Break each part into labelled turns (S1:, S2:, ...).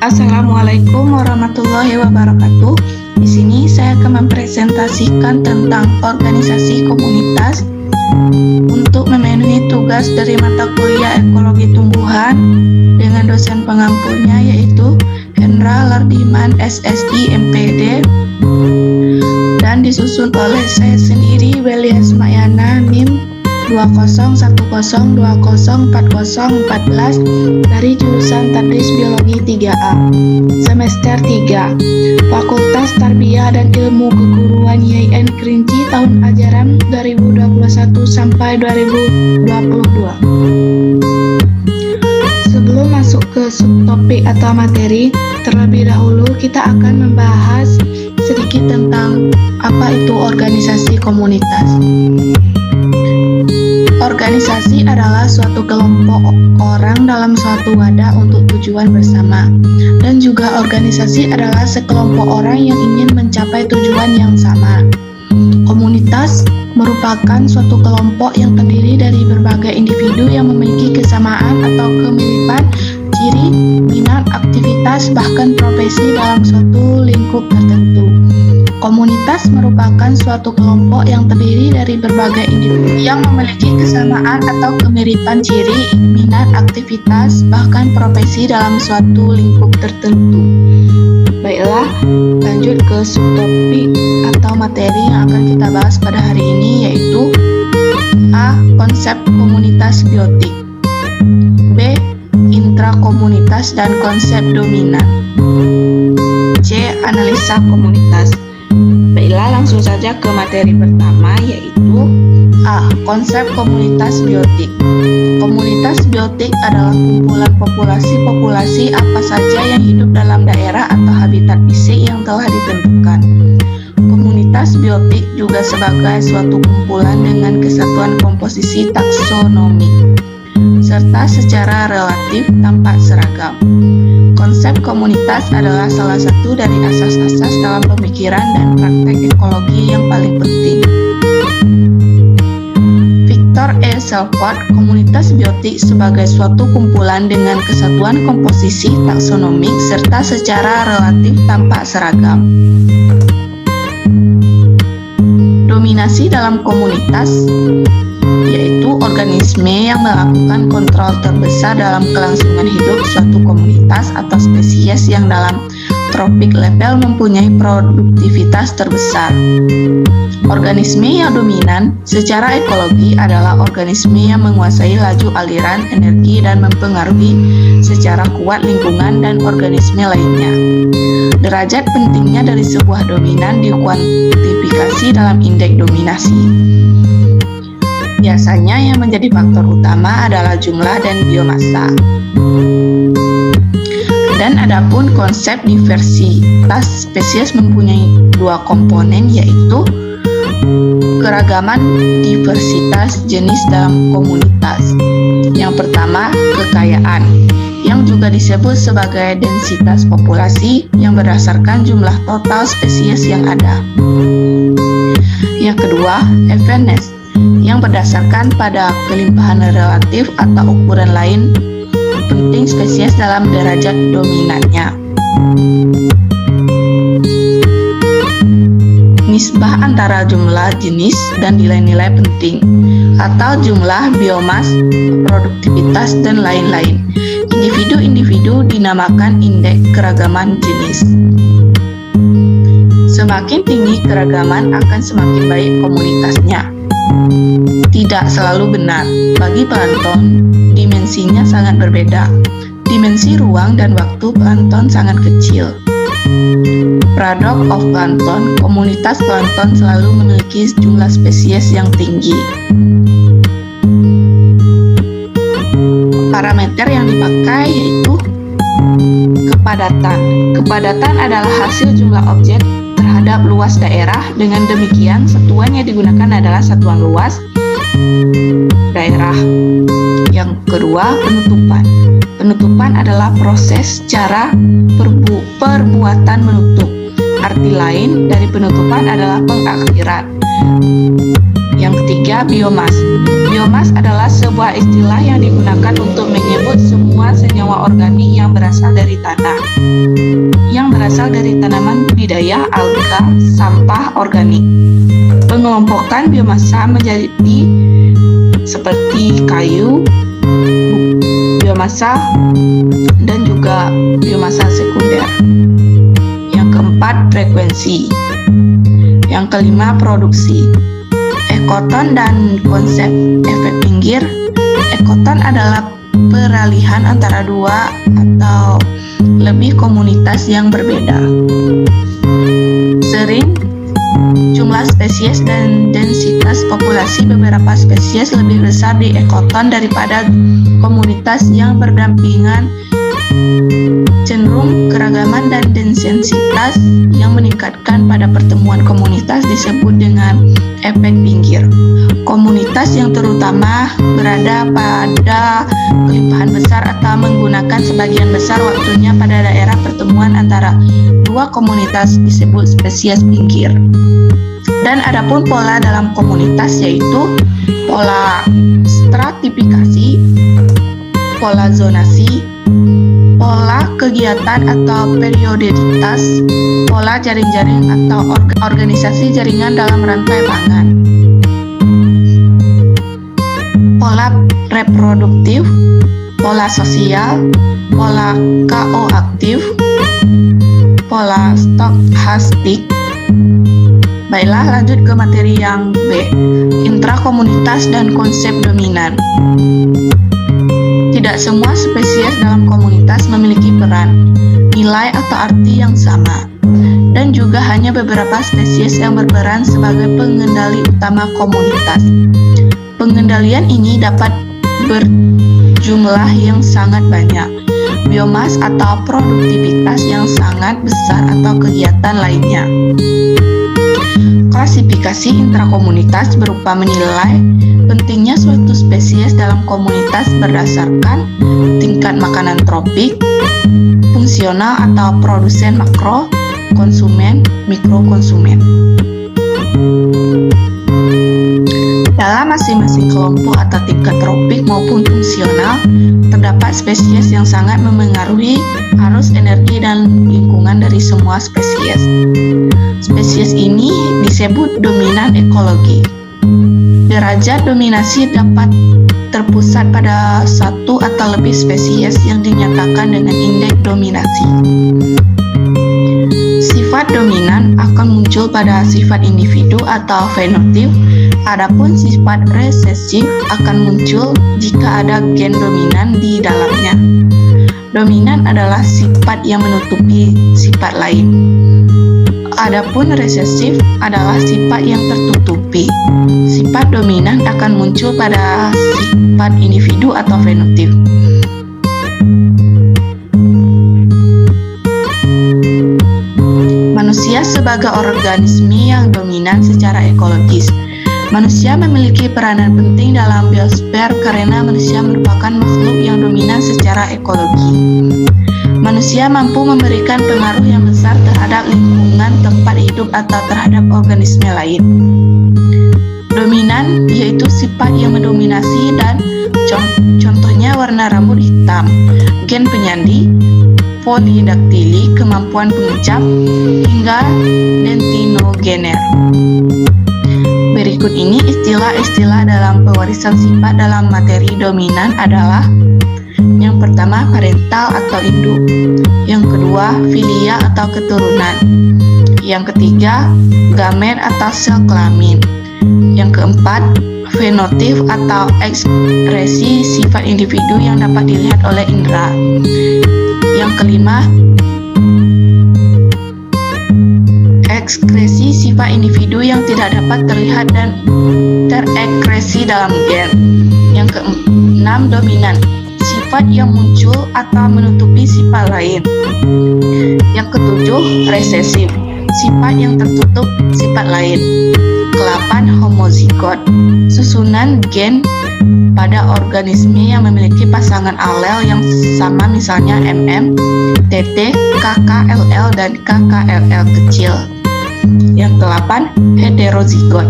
S1: Assalamualaikum warahmatullahi wabarakatuh. Di sini saya akan mempresentasikan tentang organisasi komunitas untuk memenuhi tugas dari mata kuliah Ekologi Tumbuhan dengan dosen pengampunya yaitu Hendra Lardiman SSI MPD dan disusun oleh saya sendiri Welly Hasmayana NIM 201020404014 dari jurusan Tadris Biologi 3A semester 3 Fakultas Tarbiyah dan Ilmu Keguruan YIN Kerinci tahun ajaran 2021 sampai 2022. Sebelum masuk ke subtopik atau materi, terlebih dahulu kita akan membahas sedikit tentang apa itu organisasi komunitas. Organisasi adalah suatu kelompok orang dalam suatu wadah untuk tujuan bersama, dan juga organisasi adalah sekelompok orang yang ingin mencapai tujuan yang sama. Komunitas merupakan suatu kelompok yang terdiri dari berbagai individu yang memiliki kesamaan atau kemiripan ciri, minat, aktivitas, bahkan profesi dalam suatu lingkup tertentu. Komunitas merupakan suatu kelompok yang terdiri dari berbagai individu yang memiliki kesamaan atau kemiripan ciri, minat, aktivitas, bahkan profesi dalam suatu lingkup tertentu. Baiklah, lanjut ke subtopik atau materi yang akan kita bahas pada hari ini, yaitu A. Konsep komunitas biotik, B. Intrakomunitas dan konsep dominan, C. Analisa komunitas. Baiklah, langsung saja ke materi pertama, yaitu A. Konsep komunitas biotik. Komunitas biotik adalah kumpulan populasi-populasi apa saja yang hidup dalam daerah atau habitat fisik yang telah ditentukan. Komunitas biotik juga sebagai suatu kumpulan dengan kesatuan komposisi taksonomik, serta secara relatif tampak seragam. Konsep komunitas adalah salah satu dari asas-asas dalam pemikiran dan praktek ekologi yang paling penting. Victor E. Selford, komunitas biotik sebagai suatu kumpulan dengan kesatuan komposisi taksonomik serta secara relatif tampak seragam. Dominasi dalam komunitas yaitu organisme yang melakukan kontrol terbesar dalam kelangsungan hidup suatu komunitas atau spesies yang dalam tropik level mempunyai produktivitas terbesar. Organisme yang dominan secara ekologi adalah organisme yang menguasai laju aliran energi dan mempengaruhi secara kuat lingkungan dan organisme lainnya. Derajat pentingnya dari sebuah dominan dikuantifikasi dalam indeks dominasi. Biasanya yang menjadi faktor utama adalah jumlah dan biomassa. Dan adapun konsep diversitas spesies mempunyai dua komponen, yaitu keragaman diversitas jenis dalam komunitas. Yang pertama, kekayaan, yang juga disebut sebagai densitas populasi yang berdasarkan jumlah total spesies yang ada. Yang kedua, evenness, yang berdasarkan pada kelimpahan relatif atau ukuran lain penting spesies dalam derajat dominannya. Nisbah antara jumlah jenis dan nilai-nilai penting atau jumlah biomas, produktivitas, dan lain-lain. Individu-individu dinamakan indeks keragaman jenis. Semakin tinggi keragaman akan semakin baik komunitasnya. Tidak selalu benar. Bagi plankton, dimensinya sangat berbeda. Dimensi ruang dan waktu plankton sangat kecil. Paradox of plankton, komunitas plankton selalu memiliki jumlah spesies yang tinggi. Parameter yang dipakai yaitu kepadatan. Kepadatan adalah hasil jumlah objek terhadap luas daerah. Dengan demikian, satuan yang digunakan adalah satuan luas daerah. Yang kedua, penutupan. Penutupan adalah proses cara perbuatan menutup. Arti lain dari penutupan adalah pengakhiran. Yang ketiga, biomas. Biomas adalah sebuah istilah yang digunakan untuk menyebut semua senyawa organik yang berasal dari tanah, yang berasal dari tanaman budidaya, alga, sampah organik. Pengelompokan biomasa menjadi seperti kayu, biomasa, dan juga biomasa sekunder. Yang keempat, frekuensi. Yang kelima, produksi. Ekoton dan konsep efek pinggir. Ekoton adalah peralihan antara dua atau lebih komunitas yang berbeda. Sering, jumlah spesies dan densitas populasi beberapa spesies lebih besar di ekoton daripada komunitas yang berdampingan. Cenderung keragaman dan densitas yang meningkatkan pada pertemuan komunitas disebut dengan efek pinggir. Komunitas yang terutama berada pada kelimpahan besar atau menggunakan sebagian besar waktunya pada daerah pertemuan antara dua komunitas disebut spesies pinggir. Dan adapun pola dalam komunitas yaitu pola stratifikasi, pola zonasi, pola kegiatan atau periodisitas, pola jaring-jaring atau organisasi jaringan dalam rantai pangan, pola reproduktif, pola sosial, pola koaktif, pola stochastik. Baiklah, lanjut ke materi yang B, intrakomunitas dan konsep dominan. Tidak semua spesies dalam komunitas memiliki peran, nilai atau arti yang sama, dan juga hanya beberapa spesies yang berperan sebagai pengendali utama komunitas. Pengendalian ini dapat berjumlah yang sangat banyak, biomas atau produktivitas yang sangat besar atau kegiatan lainnya. Klasifikasi intrakomunitas berupa menilai pentingnya suatu spesies dalam komunitas berdasarkan tingkat makanan tropik, fungsional atau produsen makro, konsumen, mikrokonsumen. Dalam masing-masing kelompok atau tingkat tropik maupun fungsional, terdapat spesies yang sangat memengaruhi arus energi dan lingkungan dari semua spesies. Spesies ini disebut dominan ekologi. Derajat dominasi dapat terpusat pada satu atau lebih spesies yang dinyatakan dengan indeks dominasi. Sifat dominan akan muncul pada sifat individu atau fenotip, adapun sifat resesif akan muncul jika ada gen dominan di dalamnya. Dominan adalah sifat yang menutupi sifat lain. Adapun resesif adalah sifat yang tertutupi. Sifat dominan akan muncul pada sifat individu atau fenotip. Manusia sebagai organisme yang dominan secara ekologis. Manusia memiliki peranan penting dalam biosfer karena manusia merupakan makhluk yang dominan secara ekologi. Manusia mampu memberikan pengaruh yang besar terhadap lingkungan tempat hidup atau terhadap organisme lain. Dominan yaitu sifat yang mendominasi dan contohnya warna rambut hitam, gen penyandi, polidaktili, kemampuan pengucap, hingga dentinogener. Berikut ini istilah-istilah dalam pewarisan sifat dalam materi dominan adalah: yang pertama, parental atau induk. Yang kedua, filia atau keturunan. Yang ketiga, gamet atau sel kelamin. Yang keempat, fenotip atau ekspresi sifat individu yang dapat dilihat oleh indera. Yang kelima, ekspresi sifat individu yang tidak dapat terlihat dan terekspresi dalam gen. Yang keenam, dominan, sifat yang muncul atau menutupi sifat lain. Yang ketujuh, resesif, sifat yang tertutup sifat lain. Kelapan, homozigot, susunan gen pada organisme yang memiliki pasangan alel yang sama, misalnya MM, TT, KKLL, dan KKLL kecil. Yang ke-8, heterozigot,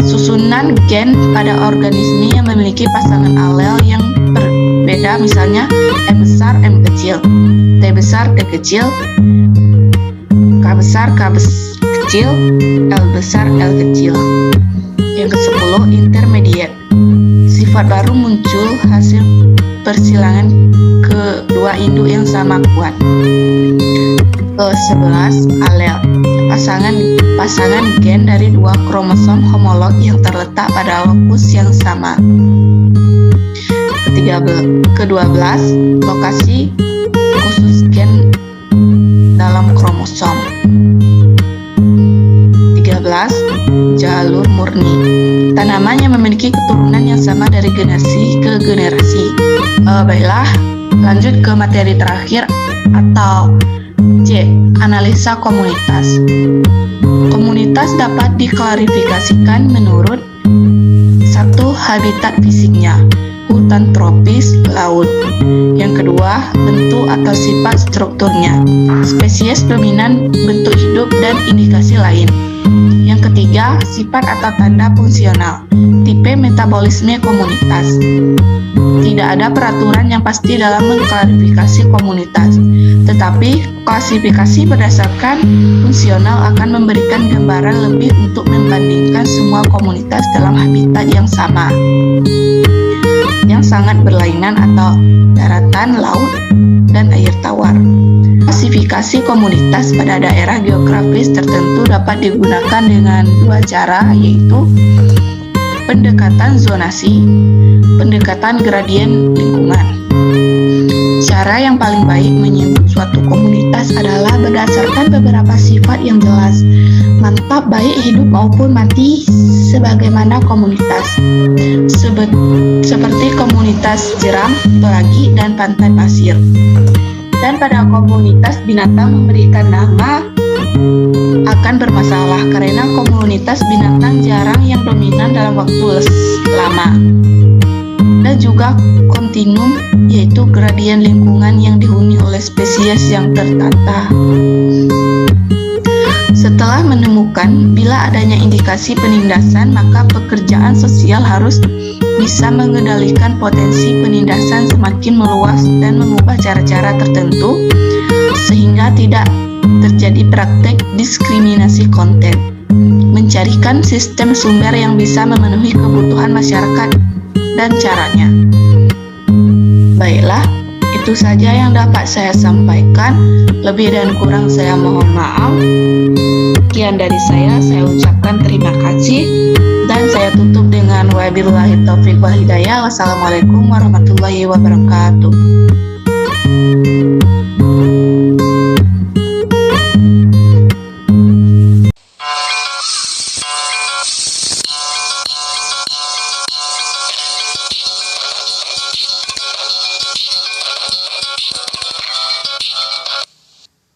S1: Susunan gen pada organisme yang memiliki pasangan alel yang berbeda, misalnya M besar M kecil, T besar T kecil, K besar K kecil, L besar L kecil. Yang ke-10, intermediate. Sifat baru muncul hasil persilangan kedua induk yang sama kuat. Ke-11, alel. Pasangan gen dari dua kromosom homolog yang terletak pada lokus yang sama. Ke-12, lokasi khusus gen dalam kromosom. 13, jalur murni. Tanaman yang memiliki keturunan yang sama dari generasi ke generasi. Baiklah, lanjut ke materi terakhir atau C. Analisa komunitas. Komunitas dapat diklarifikasikan menurut 1. Habitat fisiknya, hutan tropis, laut. Yang kedua, bentuk atau sifat strukturnya, spesies dominan, bentuk hidup, dan indikasi lain. Yang ketiga, sifat atau tanda fungsional, tipe metabolisme komunitas. Tidak ada peraturan yang pasti dalam mengklarifikasi komunitas, tetapi klasifikasi berdasarkan fungsional akan memberikan gambaran lebih untuk membandingkan semua komunitas dalam habitat yang sama, yang sangat berlainan atau daratan, laut, dan air tawar. Klasifikasi komunitas pada daerah geografis tertentu dapat digunakan dengan dua cara, yaitu pendekatan zonasi, pendekatan gradien lingkungan. Cara yang paling baik menyebut suatu komunitas adalah berdasarkan beberapa sifat yang jelas, mantap baik hidup maupun mati sebagaimana komunitas, seperti komunitas jeram, pelagi, dan pantai pasir. Dan pada komunitas binatang memberikan nama akan bermasalah karena komunitas binatang jarang yang dominan dalam waktu lama. Dan juga kontinum, yaitu gradien lingkungan yang dihuni oleh spesies yang tertata. Setelah menemukan bila adanya indikasi penindasan, maka pekerjaan sosial harus bisa mengendalikan potensi penindasan semakin meluas dan mengubah cara-cara tertentu sehingga tidak terjadi praktek diskriminasi konten, mencarikan sistem sumber yang bisa memenuhi kebutuhan masyarakat dan caranya. Baiklah, itu saja yang dapat saya sampaikan. Lebih dan kurang saya mohon maaf. Sekian dari saya ucapkan terima kasih dan saya tutup dengan wabillahi taufiq wal hidayah. Wassalamualaikum warahmatullahi wabarakatuh.